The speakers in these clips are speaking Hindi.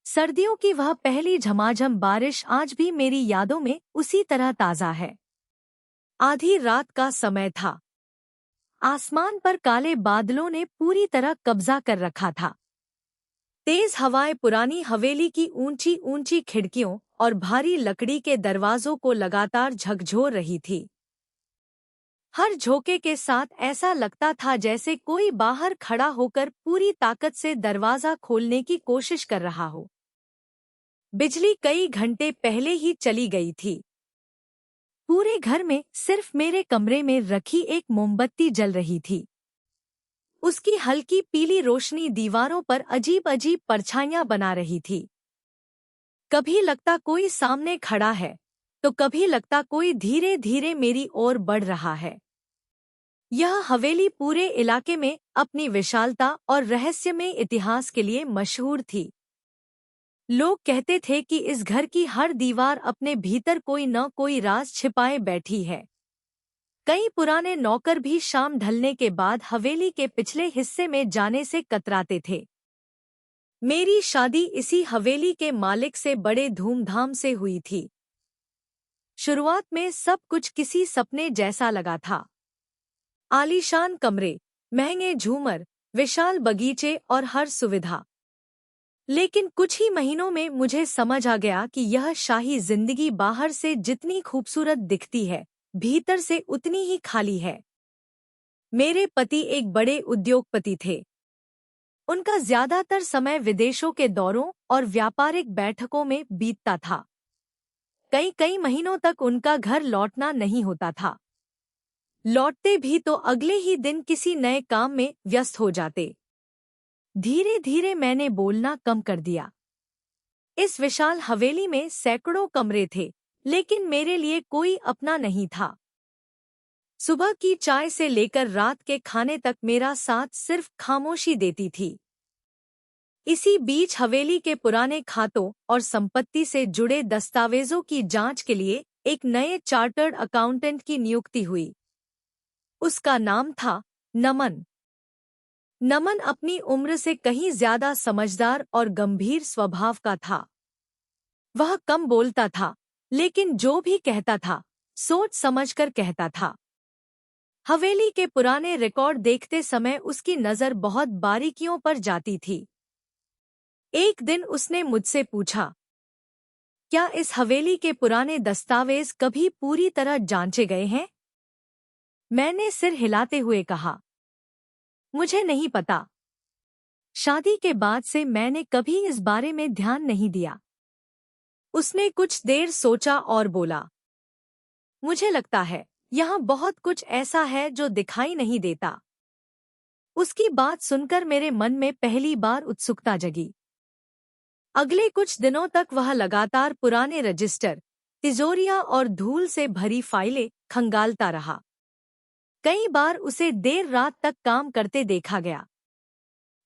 सर्दियों की वह पहली झमाझम बारिश आज भी मेरी यादों में उसी तरह ताज़ा है। आधी रात का समय था। आसमान पर काले बादलों ने पूरी तरह कब्जा कर रखा था। तेज हवाएं पुरानी हवेली की ऊंची ऊंची खिड़कियों और भारी लकड़ी के दरवाजों को लगातार झकझोर रही थी। हर झोंके के साथ ऐसा लगता था जैसे कोई बाहर खड़ा होकर पूरी ताकत से दरवाजा खोलने की कोशिश कर रहा हो। बिजली कई घंटे पहले ही चली गई थी। पूरे घर में सिर्फ मेरे कमरे में रखी एक मोमबत्ती जल रही थी। उसकी हल्की पीली रोशनी दीवारों पर अजीब अजीब परछाइयां बना रही थी। कभी लगता कोई सामने खड़ा है, तो कभी लगता कोई धीरे धीरे मेरी ओर बढ़ रहा है। यह हवेली पूरे इलाके में अपनी विशालता और रहस्यमय इतिहास के लिए मशहूर थी। लोग कहते थे कि इस घर की हर दीवार अपने भीतर कोई न कोई राज छिपाए बैठी है। कई पुराने नौकर भी शाम ढलने के बाद हवेली के पिछले हिस्से में जाने से कतराते थे। मेरी शादी इसी हवेली के मालिक से बड़े धूमधाम से हुई थी। शुरुआत में सब कुछ किसी सपने जैसा लगा था। आलीशान कमरे, महंगे झूमर, विशाल बगीचे और हर सुविधा। लेकिन कुछ ही महीनों में मुझे समझ आ गया कि यह शाही जिंदगी बाहर से जितनी खूबसूरत दिखती है, भीतर से उतनी ही खाली है। मेरे पति एक बड़े उद्योगपति थे। उनका ज्यादातर समय विदेशों के दौरों और व्यापारिक बैठकों में बीतता था। कई कई महीनों तक उनका घर लौटना नहीं होता था। लौटते भी तो अगले ही दिन किसी नए काम में व्यस्त हो जाते। धीरे धीरे मैंने बोलना कम कर दिया। इस विशाल हवेली में सैकड़ों कमरे थे, लेकिन मेरे लिए कोई अपना नहीं था। सुबह की चाय से लेकर रात के खाने तक मेरा साथ सिर्फ खामोशी देती थी। इसी बीच हवेली के पुराने खातों और संपत्ति से जुड़े दस्तावेजों की जांच के लिए एक नए चार्टर्ड अकाउंटेंट की नियुक्ति हुई। उसका नाम था नमन। नमन अपनी उम्र से कहीं ज्यादा समझदार और गंभीर स्वभाव का था। वह कम बोलता था, लेकिन जो भी कहता था, सोच समझकर कहता था। हवेली के पुराने रिकॉर्ड देखते समय उसकी नज़र बहुत बारीकियों पर जाती थी। एक दिन उसने मुझसे पूछा, क्या इस हवेली के पुराने दस्तावेज कभी पूरी तरह जांचे गए हैं? मैंने सिर हिलाते हुए कहा, मुझे नहीं पता। शादी के बाद से मैंने कभी इस बारे में ध्यान नहीं दिया। उसने कुछ देर सोचा और बोला, मुझे लगता है यहाँ बहुत कुछ ऐसा है जो दिखाई नहीं देता। उसकी बात सुनकर मेरे मन में पहली बार उत्सुकता जगी। अगले कुछ दिनों तक वह लगातार पुराने रजिस्टर, तिजोरियां और धूल से भरी फाइलें खंगालता रहा। कई बार उसे देर रात तक काम करते देखा गया।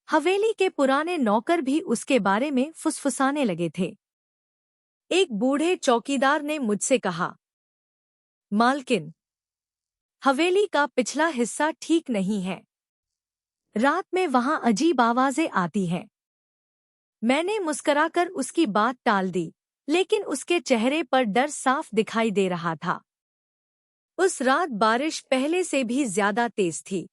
हवेली के पुराने नौकर भी उसके बारे में फुसफुसाने लगे थे। एक बूढ़े चौकीदार ने मुझसे कहा, मालकिन, हवेली का पिछला हिस्सा ठीक नहीं है। रात में वहां अजीब आवाजें आती हैं। मैंने मुस्कुराकर उसकी बात टाल दी, लेकिन उसके चेहरे पर डर साफ दिखाई दे रहा था। उस रात बारिश पहले से भी ज्यादा तेज थी।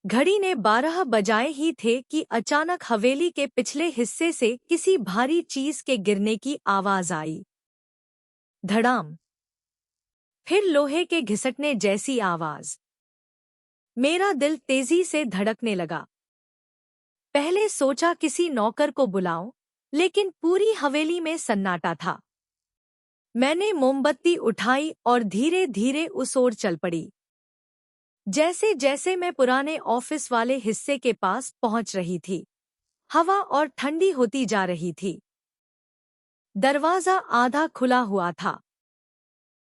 घड़ी ने 12 बजाए ही थे कि अचानक हवेली के पिछले हिस्से से किसी भारी चीज के गिरने की आवाज आई। धड़ाम। फिर लोहे के घिसटने जैसी आवाज। मेरा दिल तेजी से धड़कने लगा। पहले सोचा किसी नौकर को बुलाऊं, लेकिन पूरी हवेली में सन्नाटा था। मैंने मोमबत्ती उठाई और धीरे धीरे उस ओर चल पड़ी। जैसे जैसे मैं पुराने ऑफिस वाले हिस्से के पास पहुंच रही थी, हवा और ठंडी होती जा रही थी। दरवाजा आधा खुला हुआ था।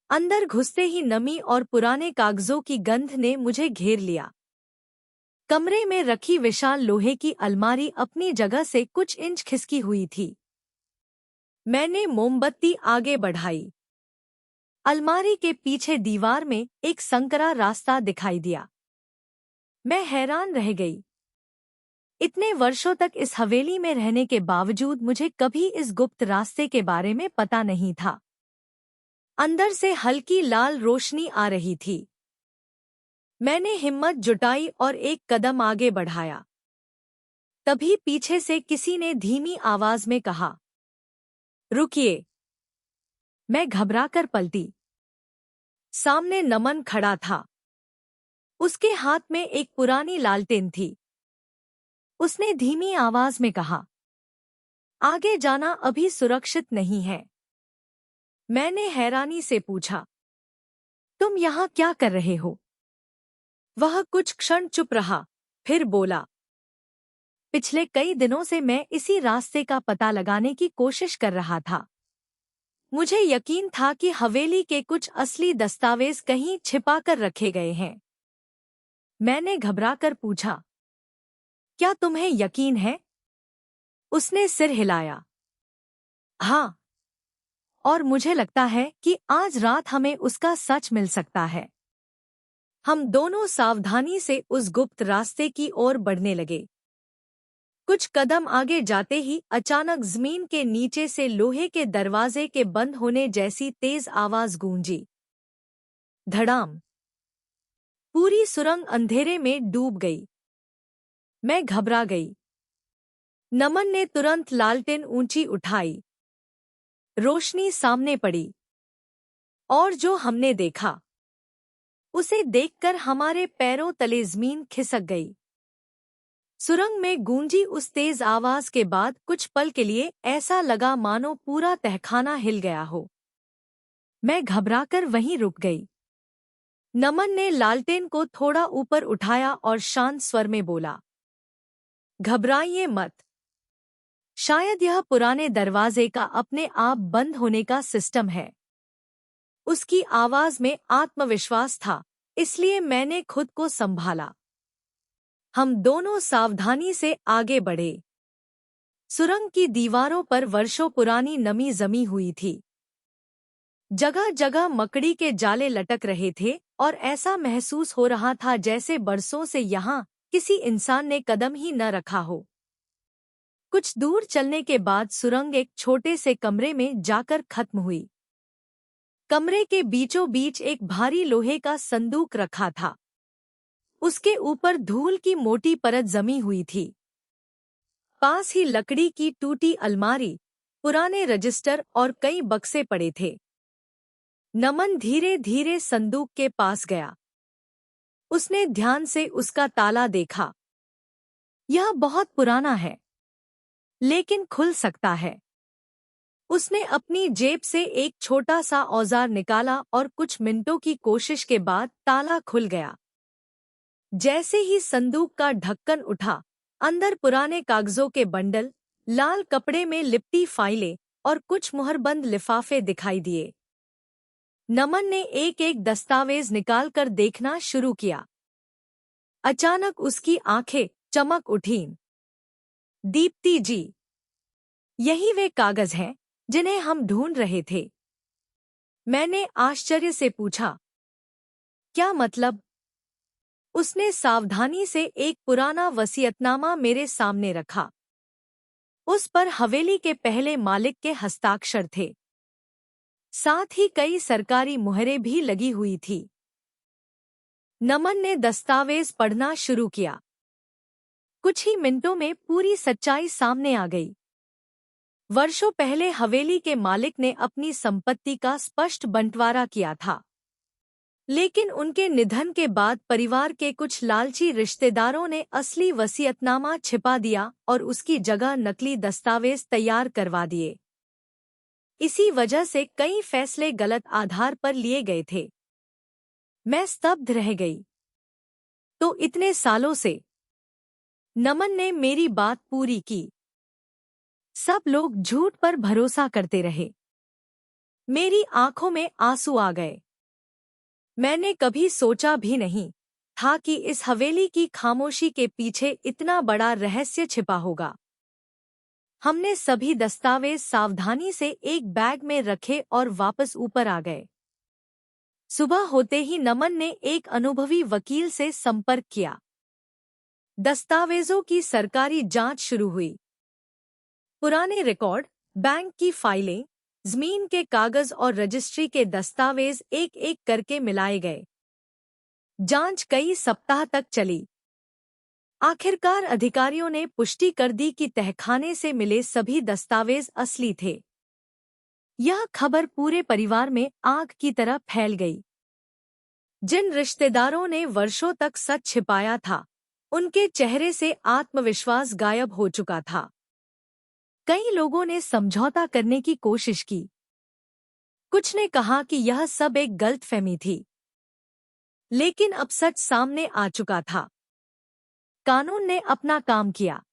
अंदर घुसते ही नमी और पुराने कागजों की गंध ने मुझे घेर लिया। कमरे में रखी विशाल लोहे की अलमारी अपनी जगह से कुछ इंच खिसकी हुई थी। मैंने मोमबत्ती आगे बढ़ाई। अलमारी के पीछे दीवार में एक संकरा रास्ता दिखाई दिया। मैं हैरान रह गई। इतने वर्षों तक इस हवेली में रहने के बावजूद मुझे कभी इस गुप्त रास्ते के बारे में पता नहीं था। अंदर से हल्की लाल रोशनी आ रही थी। मैंने हिम्मत जुटाई और एक कदम आगे बढ़ाया। तभी पीछे से किसी ने धीमी आवाज में कहा, रुकिए। मैं घबराकर पलटी। सामने नमन खड़ा था। उसके हाथ में एक पुरानी लालटेन थी। उसने धीमी आवाज में कहा, आगे जाना अभी सुरक्षित नहीं है। मैंने हैरानी से पूछा, तुम यहाँ क्या कर रहे हो? वह कुछ क्षण चुप रहा, फिर बोला, पिछले कई दिनों से मैं इसी रास्ते का पता लगाने की कोशिश कर रहा था। मुझे यकीन था कि हवेली के कुछ असली दस्तावेज कहीं छिपा कर रखे गए हैं। मैंने घबराकर पूछा, क्या तुम्हें यकीन है? उसने सिर हिलाया। हाँ, और मुझे लगता है कि आज रात हमें उसका सच मिल सकता है। हम दोनों सावधानी से उस गुप्त रास्ते की ओर बढ़ने लगे। कुछ कदम आगे जाते ही अचानक जमीन के नीचे से लोहे के दरवाजे के बंद होने जैसी तेज आवाज गूंजी। धड़ाम। पूरी सुरंग अंधेरे में डूब गई। मैं घबरा गई। नमन ने तुरंत लालटेन ऊंची उठाई। रोशनी सामने पड़ी। और जो हमने देखा, उसे देखकर हमारे पैरों तले जमीन खिसक गई। सुरंग में गूंजी उस तेज आवाज के बाद कुछ पल के लिए ऐसा लगा मानो पूरा तहखाना हिल गया हो। मैं घबराकर वहीं रुक गई। नमन ने लालटेन को थोड़ा ऊपर उठाया और शांत स्वर में बोला, घबराइए मत। शायद यह पुराने दरवाजे का अपने आप बंद होने का सिस्टम है। उसकी आवाज में आत्मविश्वास था, इसलिए मैंने खुद को संभाला। हम दोनों सावधानी से आगे बढ़े। सुरंग की दीवारों पर वर्षों पुरानी नमी जमी हुई थी। जगह जगह मकड़ी के जाले लटक रहे थे और ऐसा महसूस हो रहा था जैसे बरसों से यहाँ किसी इंसान ने कदम ही न रखा हो। कुछ दूर चलने के बाद सुरंग एक छोटे से कमरे में जाकर खत्म हुई। कमरे के बीचों बीच एक भारी लोहे का संदूक रखा था। उसके ऊपर धूल की मोटी परत जमी हुई थी। पास ही लकड़ी की टूटी अलमारी, पुराने रजिस्टर और कई बक्से पड़े थे। नमन धीरे धीरे संदूक के पास गया। उसने ध्यान से उसका ताला देखा। यह बहुत पुराना है, लेकिन खुल सकता है। उसने अपनी जेब से एक छोटा सा औजार निकाला और कुछ मिनटों की कोशिश के बाद ताला खुल गया। जैसे ही संदूक का ढक्कन उठा, अंदर पुराने कागजों के बंडल, लाल कपड़े में लिपटी फाइलें और कुछ मुहरबंद लिफाफे दिखाई दिए। नमन ने एक एक दस्तावेज निकालकर देखना शुरू किया। अचानक उसकी आंखें चमक उठीं। दीप्ति जी, यही वे कागज हैं जिन्हें हम ढूंढ रहे थे। मैंने आश्चर्य से पूछा, क्या मतलब? उसने सावधानी से एक पुराना वसीयतनामा मेरे सामने रखा। उस पर हवेली के पहले मालिक के हस्ताक्षर थे। साथ ही कई सरकारी मुहरें भी लगी हुई थी। नमन ने दस्तावेज पढ़ना शुरू किया। कुछ ही मिनटों में पूरी सच्चाई सामने आ गई। वर्षों पहले हवेली के मालिक ने अपनी संपत्ति का स्पष्ट बंटवारा किया था, लेकिन उनके निधन के बाद परिवार के कुछ लालची रिश्तेदारों ने असली वसीयतनामा छिपा दिया और उसकी जगह नकली दस्तावेज तैयार करवा दिए। इसी वजह से कई फैसले गलत आधार पर लिए गए थे। मैं स्तब्ध रह गई। तो इतने सालों से? नमन ने मेरी बात पूरी की। सब लोग झूठ पर भरोसा करते रहे। मेरी आंखों में आंसू आ गए। मैंने कभी सोचा भी नहीं था कि इस हवेली की खामोशी के पीछे इतना बड़ा रहस्य छिपा होगा। हमने सभी दस्तावेज सावधानी से एक बैग में रखे और वापस ऊपर आ गए। सुबह होते ही नमन ने एक अनुभवी वकील से संपर्क किया। दस्तावेजों की सरकारी जांच शुरू हुई। पुराने रिकॉर्ड, बैंक की फाइलें, जमीन के कागज और रजिस्ट्री के दस्तावेज एक एक करके मिलाए गए। जांच कई सप्ताह तक चली। आखिरकार अधिकारियों ने पुष्टि कर दी कि तहखाने से मिले सभी दस्तावेज असली थे। यह खबर पूरे परिवार में आग की तरह फैल गई। जिन रिश्तेदारों ने वर्षों तक सच छिपाया था, उनके चेहरे से आत्मविश्वास गायब हो चुका था। कई लोगों ने समझौता करने की कोशिश की। कुछ ने कहा कि यह सब एक गलतफहमी थी, लेकिन अब सच सामने आ चुका था। कानून ने अपना काम किया।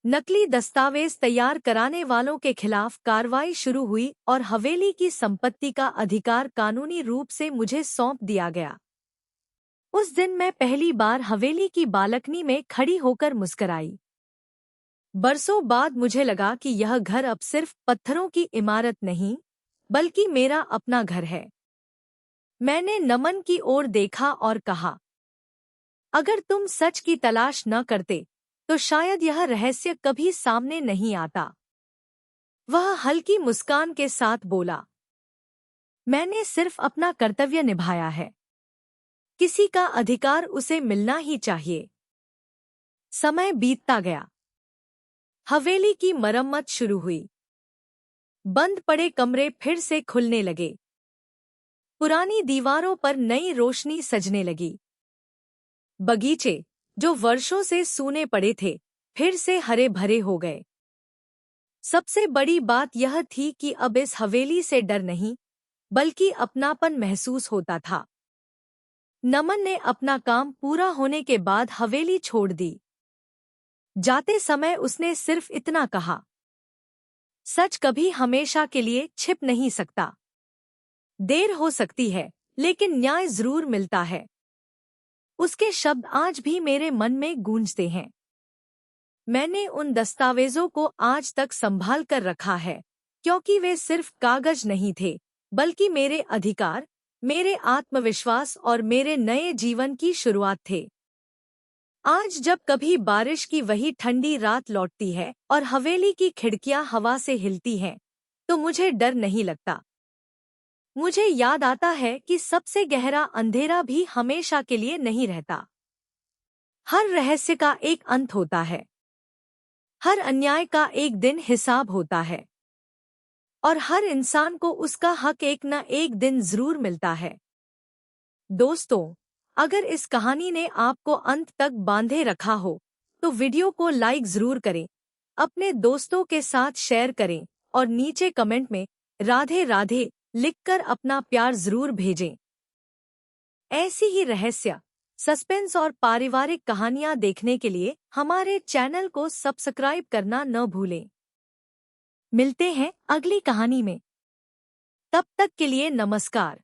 नकली दस्तावेज तैयार कराने वालों के खिलाफ कार्रवाई शुरू हुई और हवेली की संपत्ति का अधिकार कानूनी रूप से मुझे सौंप दिया गया। उस दिन मैं पहली बार हवेली की बालकनी में खड़ी होकर मुस्कुराई। बरसों बाद मुझे लगा कि यह घर अब सिर्फ पत्थरों की इमारत नहीं, बल्कि मेरा अपना घर है। मैंने नमन की ओर देखा और कहा, अगर तुम सच की तलाश न करते तो शायद यह रहस्य कभी सामने नहीं आता। वह हल्की मुस्कान के साथ बोला, मैंने सिर्फ अपना कर्तव्य निभाया है। किसी का अधिकार उसे मिलना ही चाहिए। समय बीतता गया। हवेली की मरम्मत शुरू हुई। बंद पड़े कमरे फिर से खुलने लगे। पुरानी दीवारों पर नई रोशनी सजने लगी। बगीचे, जो वर्षों से सूने पड़े थे, फिर से हरे भरे हो गए। सबसे बड़ी बात यह थी कि अब इस हवेली से डर नहीं, बल्कि अपनापन महसूस होता था। नमन ने अपना काम पूरा होने के बाद हवेली छोड़ दी। जाते समय उसने सिर्फ इतना कहा, सच कभी हमेशा के लिए छिप नहीं सकता। देर हो सकती है, लेकिन न्याय जरूर मिलता है। उसके शब्द आज भी मेरे मन में गूंजते हैं। मैंने उन दस्तावेजों को आज तक संभाल कर रखा है, क्योंकि वे सिर्फ कागज नहीं थे, बल्कि मेरे अधिकार, मेरे आत्मविश्वास और मेरे नए जीवन की शुरुआत थे। आज जब कभी बारिश की वही ठंडी रात लौटती है और हवेली की खिड़कियां हवा से हिलती हैं, तो मुझे डर नहीं लगता। मुझे याद आता है कि सबसे गहरा अंधेरा भी हमेशा के लिए नहीं रहता। हर रहस्य का एक अंत होता है। हर अन्याय का एक दिन हिसाब होता है। और हर इंसान को उसका हक एक न एक दिन जरूर मिलता है। दोस्तों, अगर इस कहानी ने आपको अंत तक बांधे रखा हो, तो वीडियो को लाइक जरूर करें, अपने दोस्तों के साथ शेयर करें और नीचे कमेंट में राधे राधे लिखकर अपना प्यार जरूर भेजें। ऐसी ही रहस्य, सस्पेंस और पारिवारिक कहानियां देखने के लिए हमारे चैनल को सब्सक्राइब करना न भूलें। मिलते हैं अगली कहानी में। तब तक के लिए नमस्कार।